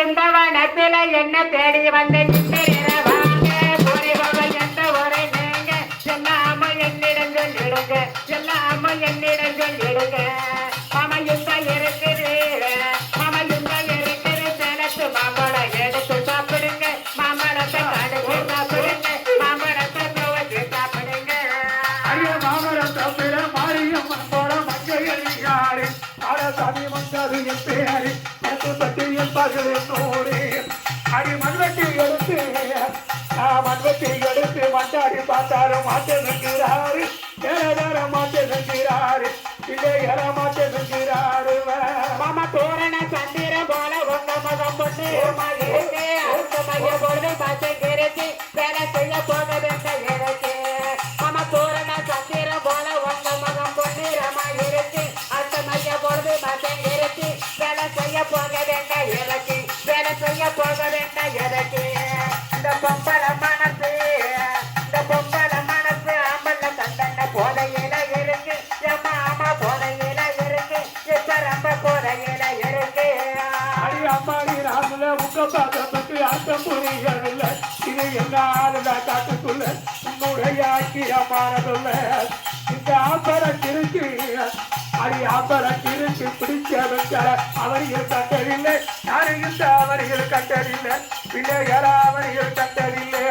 இந்த வனத்தில என்ன தேடி வந்த வாங்க போறவர்கள் என்ற ஒரு நீங்க எல்லாம என்னிடம் சொல்லிடுங்க எல்லாம என்னிடம் சொல்லிடுங்க மாமா இந்த இருக்குது மாமா இந்த இருக்குது செலத்து மாம்பழம் எடுத்து சாப்பிடுங்க மாம்பழத்தை கடுகு சாப்பிடுங்க மாம்பழத்தை துவச்சு சாப்பிடுங்க ஐயா மாமரம் தப்பிட மாரியம்மன் போல மஞ்சள் ஆடசாமி வந்தது என் பேரு பத்து பட்டியில் பகிர்ந்தோடு அடி மண்வெட்டி எடுத்து மண்வெட்டி எடுத்து மண்டாடி பார்த்தாலும் மாற்ற நிற்கிறாரு வேற மாற்ற நிற்கிறாரு இல்லை எற மாற்ற நிற்கிறாரு மாமா தோரண சந்திர போல உங்க மகம் பொண்ணு இருக்கு அந்த மைய பொழுது பச்சை கிரச்சி வேலை செய்ய போக வேண்டும் இருக்கு மாமா தோரண சந்திர போல உங்க மகம் பொண்ணு ரமா இருக்கு அந்த மைய பொழுது பச்சை கிரச்சி வேலை செய்ய போக வேண்டும் இருக்கு வேலை செய்ய போக வேண்டும் இருக்கு இந்த பொம்பள மனசு ஆம்பள கண்டன போதையில இருக்கு எம்மா ஆமா போதையில இருக்கு ரொம்ப போதையில இருக்கு அடி அம்மாடி ராமுல உங்க பாதத்துக்கு ஆட்டம் புரியவில்ல இது என்ன ஆளுடா காட்டுக்குள்ள உன்னுடைய ஆக்கியமானதுள்ள இந்த ஆம்பரம் கிருக்கு அடி ஆம்பரம் கிருக்கு பிடிச்ச வைக்கிற அவர்கள் கண்டறில்லை யாரையும் அவர்கள் கண்டறில்லை பிள்ளைகள அவர்கள் கண்டறில்லை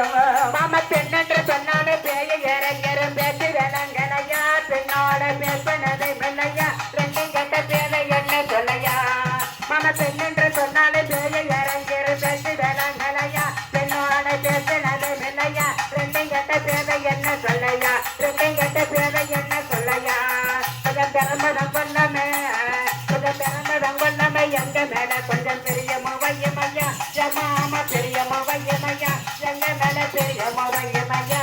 மாமா பெண்ணென்று சொன்னாலே பேய இறங்கிற பேச்சு வேணங்களையா பெண்ணோட பேசினதை மெல்லையா ரெண்டும் கட்ட பேரை என்ன சொல்லையா மாமா பெண்ணென்று சொன்னாலே பேய இறங்கிற பேச்சு வேணங்களையா பெண்ணோட பேசினதை மெல்லையா ரெண்டும் கட்ட பேரை என்ன சொல்லையா ரெண்டும் கட்ட பேரை என்ன சொல்லையா கொஞ்சம் பிறந்ததம் கொல்லமே கொஞ்சம் பிறந்ததம் கொல்லமே எங்க மேல கொஞ்சம் பெரிய முவையமையா மாமா பெரிய முவையமையா எங்க மேல பெரிய முவையமையா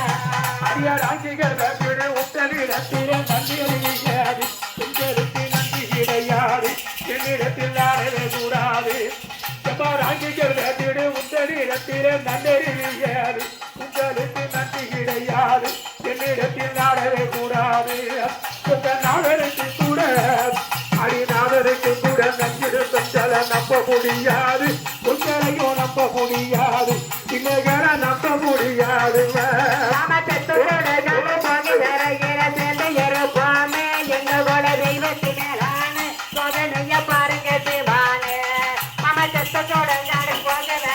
அடியா ராங்கிகள் வீடு உத்தரி ரத்திர நன்றி அறியாது உங்களுக்கு நன்றி கிடையாது என்னிடத்தில் ஆடவே கூடாது எப்பா ராங்கிகள் வீடு உத்தரி ரத்திர நன்றறியாது உங்களுக்கு நன்றி கிடையாது என்னிடத்தில் ஆடவே கூடாது நாடருக்கு கூட அடிநாதருக்கு கூட நஞ்சிடு பெற்றல நம்ப முடியாது உங்களையும் நம்ப முடியாது இன்னைகளை நம்ப முடியாது பாருங்க சிவானு மாமா சத்தோட போக வேற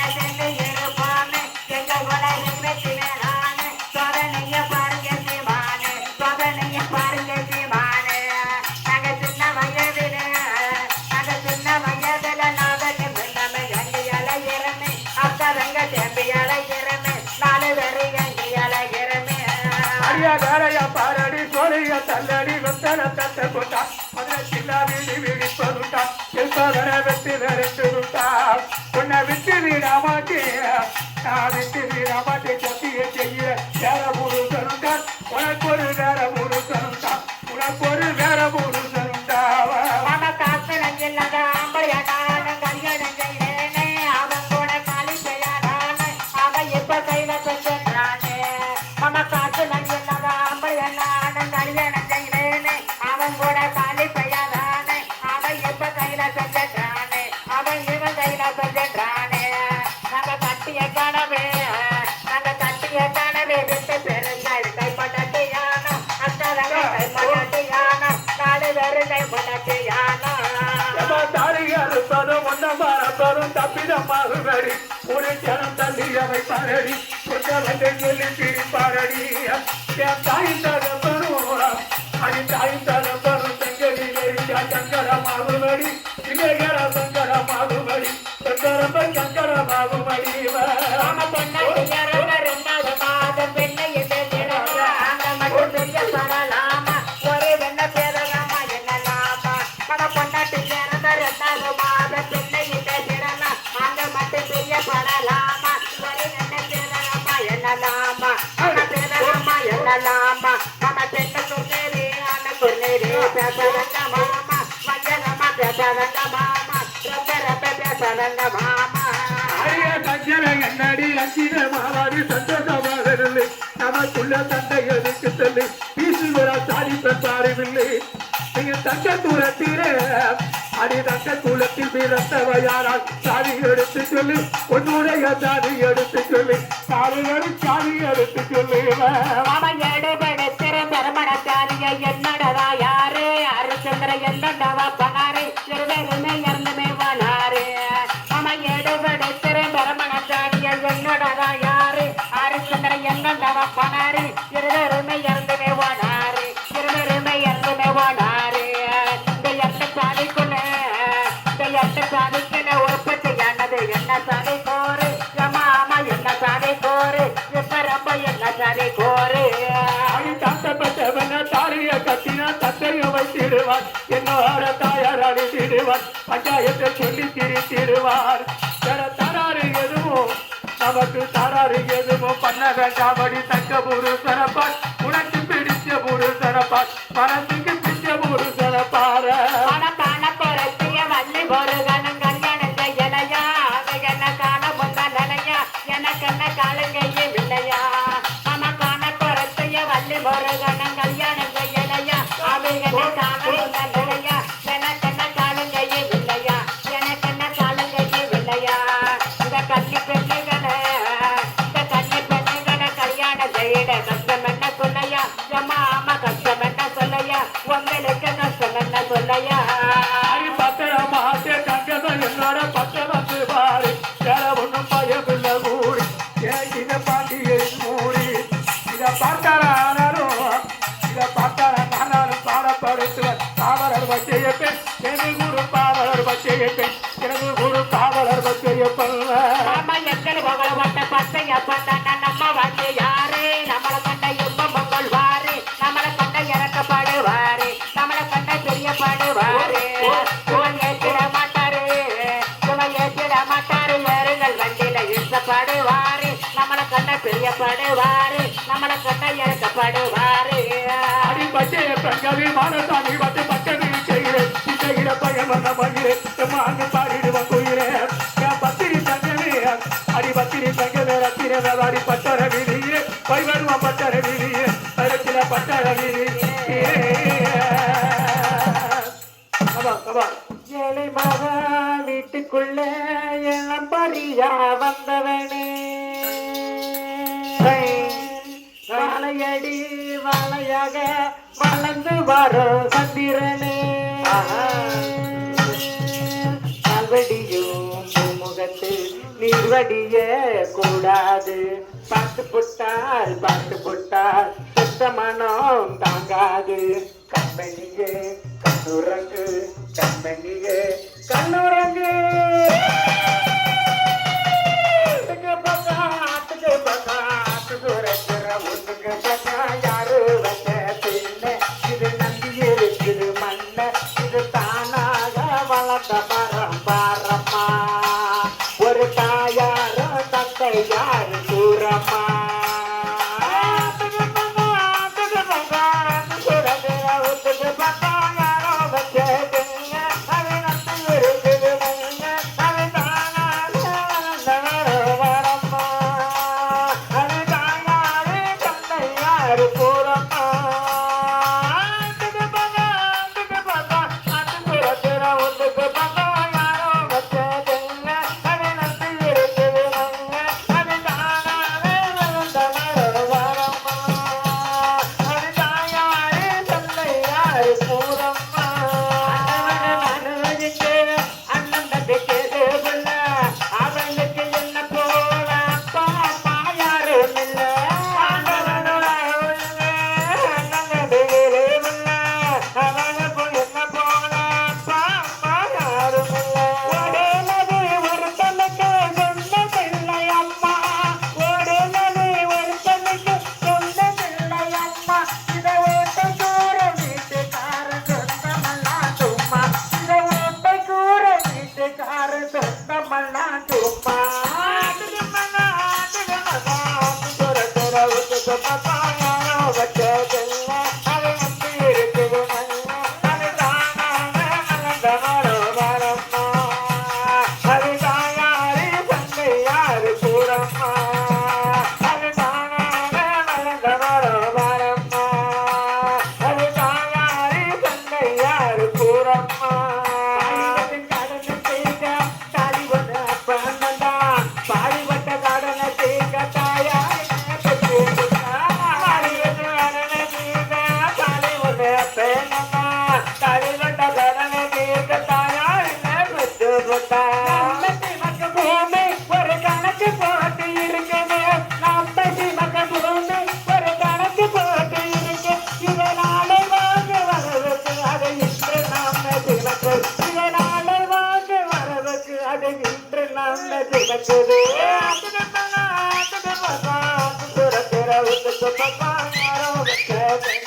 சேர்ந்து இருப்பாமே எங்க கூட தெய்வத்தி மேலானு சோதனைய பாருங்க சிவானு சோதனைய பாருங்க சிவானு நாங்க சின்ன வயதுல நாதன்னு பின்னமே கண்டியால இறமே அக்கறங்க தேம்பியால இறமே நாலு பேரு கண்டியால இறமே அடியா வேலையா பாரடி சோழிய தள்ளடி வெத்தல தட்ட போட்டா மதுரை சில்லா வீடு வீடி போட்டா எல்பாதன வெட்டி விரட்டு விட்டா உன்னை விட்டு வீட மாட்டே நான் விட்டு வீட மாட்டே சத்திய செய்ய வேற ஊரு தருண்டா உனக்கு ஒரு வேற ஊரு தருண்டா உனக்கு ஒரு வேற ஊரு தருண்டா மாமா காசு நஞ்சில்லாத ஆம்பளையாடான கல்யாணம் செய்யறேனே அவன் கூட காலி செய்யாதானே அவன் எப்ப கையில செஞ்சானே மாமா காசு நஞ்சில்லாத ஆம்பளையாடான கல்யாணம் செய்யறேனே அவன் கூட காலி செய்யாதானே அவன் எப்ப கையில செஞ்சானே அவன் இவன் கையில செஞ்சானே நாங்க கட்டிய கனவே விட்டு பெருங்காய் கைப்பட்டு யானோ அக்கறங்க கைப்பட்டு யானோ நாலு பேரு கைப்பட்டு யானோ தாரிகளும் ஒன்னமாறும் தப்பிதமாகுபடி ஒரு ஜனம் தள்ளியவை பாரடி கொண்டவன் சொல்லி பிரிப்பாரடி என் தாயின் தரப்பரும் அடி தாயின் தரப்பரும் செங்கலிலே சங்கரமாகுபடி இளைஞர சங்கரமாகுபடி சங்கரமாகுபடி ரெண்டாவது மாதம் பெண்ணை மட்டும் பெரிய பரலாமா ஒரே வெண்ண பேரலாமா என்னலாமா மன பொண்டாட்டி இறந்த ரெண்டாவது மாதம் பெண்ணை திடலாம் அங்க மட்டும் பெரிய பரலாமா ஒரே வெண்ண பேரலாமா என்னலாமா பேரலாமா என்னலாமா மன பெண்ணை சொன்னேரே அண்ண சொன்னேரே பேசறங்க மாமா வஞ்சகமா பேசறங்க மாமா ரொம்ப பேசறங்க மாமா என்னடி அஞ்சின மாவாடி சந்தோஷமாக நமக்குள்ள சண்டை எதுக்கு சொல்லி வீசுகிறா சாடி பெற்றாரில்லை நீங்க தங்க தூரத்திலே அடி தங்க தூளத்தில் பிறந்தவையாரால் சாதி எடுத்து சொல்லு உன்னுடைய சாதி எடுத்து சொல்லு சாதி எடுத்து சொல்லு அவன் எடுபடுத்திற பெருமண சாதியை என்னடா யாரு அரிச்சந்திர என்னடவா பனாரு இருவருமே இறந்துமே வனாரு அவன் எடுபடுத்திற பெருமண சாதியை என்னடா யாரு அரிச்சந்திர என்னடவா பனாரு இருவருமே இறந்துமே வனாரு இருவருமே இறந்துமே வனாரு இந்த எட்ட சாதிக்குள்ள இந்த எட்ட சாதிக்குள்ள உற்பத்தியானது என்ன சாதி கோரு ஆமா என்ன சாதி கோரு இப்ப ரொம்ப என்ன சாதி கோரு தாத்தப்பட்டவன தாலிய கட்டினா தத்தையும் வைத்திடுவார் என்னோட தாயார் அழித்திடுவார் பஞ்சாயத்தை சொல்லி திரித்திடுவார் தராறு எதுவும் நமக்கு தராறு எதுவும் பண்ண வேண்டாமடி தக்க புருஷனப்பார் உனக்கு பிடிச்ச புருஷனப்பார் மனசுக்கு பிடிச்ச புருஷனப்பார பணக்கான பொறுத்திய வள்ளி ஒரு கணம் கல்யாணம் செய்யலையா என்ன காண முந்த நிலையா எனக்கு என்ன காலங்கையும் இல்லையா நமக்கான பொறுத்திய வள்ளி ஒரு கணம் கல்யாணம் செய்யலையா அவைகளை காண முந்த நிலையா எனக்கு என்ன காலங்கையும் இல்லையா எனக்கு என்ன காலங்கையும் இல்லையா இந்த கன்னி பெண்ணுகளை கல்யாணம் செய்யட கஷ்டம் என்ன சொல்லையா ஆமா கஷ்டம் என்ன சொல்லையா உங்களுக்கு கஷ்டம் என்ன சொல்லையா பத்திரமாட்டே தங்கதான் என்னோட பக்கம் வந்து பாரு வேற ஒன்றும் பயமில்ல கூடி இதை பாண்டியை மூடி இதை பார்த்தாலும் பாடப்படுத்துவர் காவலர் பச்சையப்பன் எனது குரு காவலர் பச்சையப்பன் எனது குரு காவலர் பச்சையப்பன் எங்கள் புகழப்பட்ட பச்சையப்பன் நம்ம வந்து யாரு நம்மளை கண்ட இன்பம் பொங்கல் வாரு நம்மளை கண்ட இறக்கப்படுவாரு நம்மளை கண்ட தெரியப்படுவாரு இவன் ஏற்றிட மாட்டாரு ஏறுங்கள் வண்டியில இழுக்கப்படுவாரு நம்மளை கண்ட பெரியப்படுவாரு நம்மளை கண்ட இறக்கப்படுவாரு அடி பச்சையப்பன் கவி மானசாமி பட்டு பக்கத்து செய்கிறேன் இந்த இடப்பையன் வந்த மகிழேன் அங்கு பாடிடுவான் கோயிலேன் பத்திரி தங்கமே அடி பத்திரி தங்கமே ரத்தின அடி பட்டர வீதியே போய் வருவான் பட்டர வீதியே பரத்தில பட்டர வீதியே ஏழை மகா வீட்டுக்குள்ள எல்லாம் பரியா வந்தவனே வாழையடி வாழையாக வளர்ந்து வரும் சந்திரனே கல்வடியும் முகத்து நீர்வடிய கூடாது பார்த்து புட்டால் சுத்த மனம் தாங்காது கம்பெனியே கண்ணுறங்கு கம்பெனியே கண்ணுறங்கு யாரு வச்ச பின்ன இது நம்பி இருக்குது மண்ண இது தானாக வளர்ந்த மரம் பாரம்மா ஒரு தாயாரும் தந்தை யாரு தூரம்மா யாரு ஒன்று நம்ம திகக்குது சுரத்திர உத்து பக்கம் யாரோ வச்ச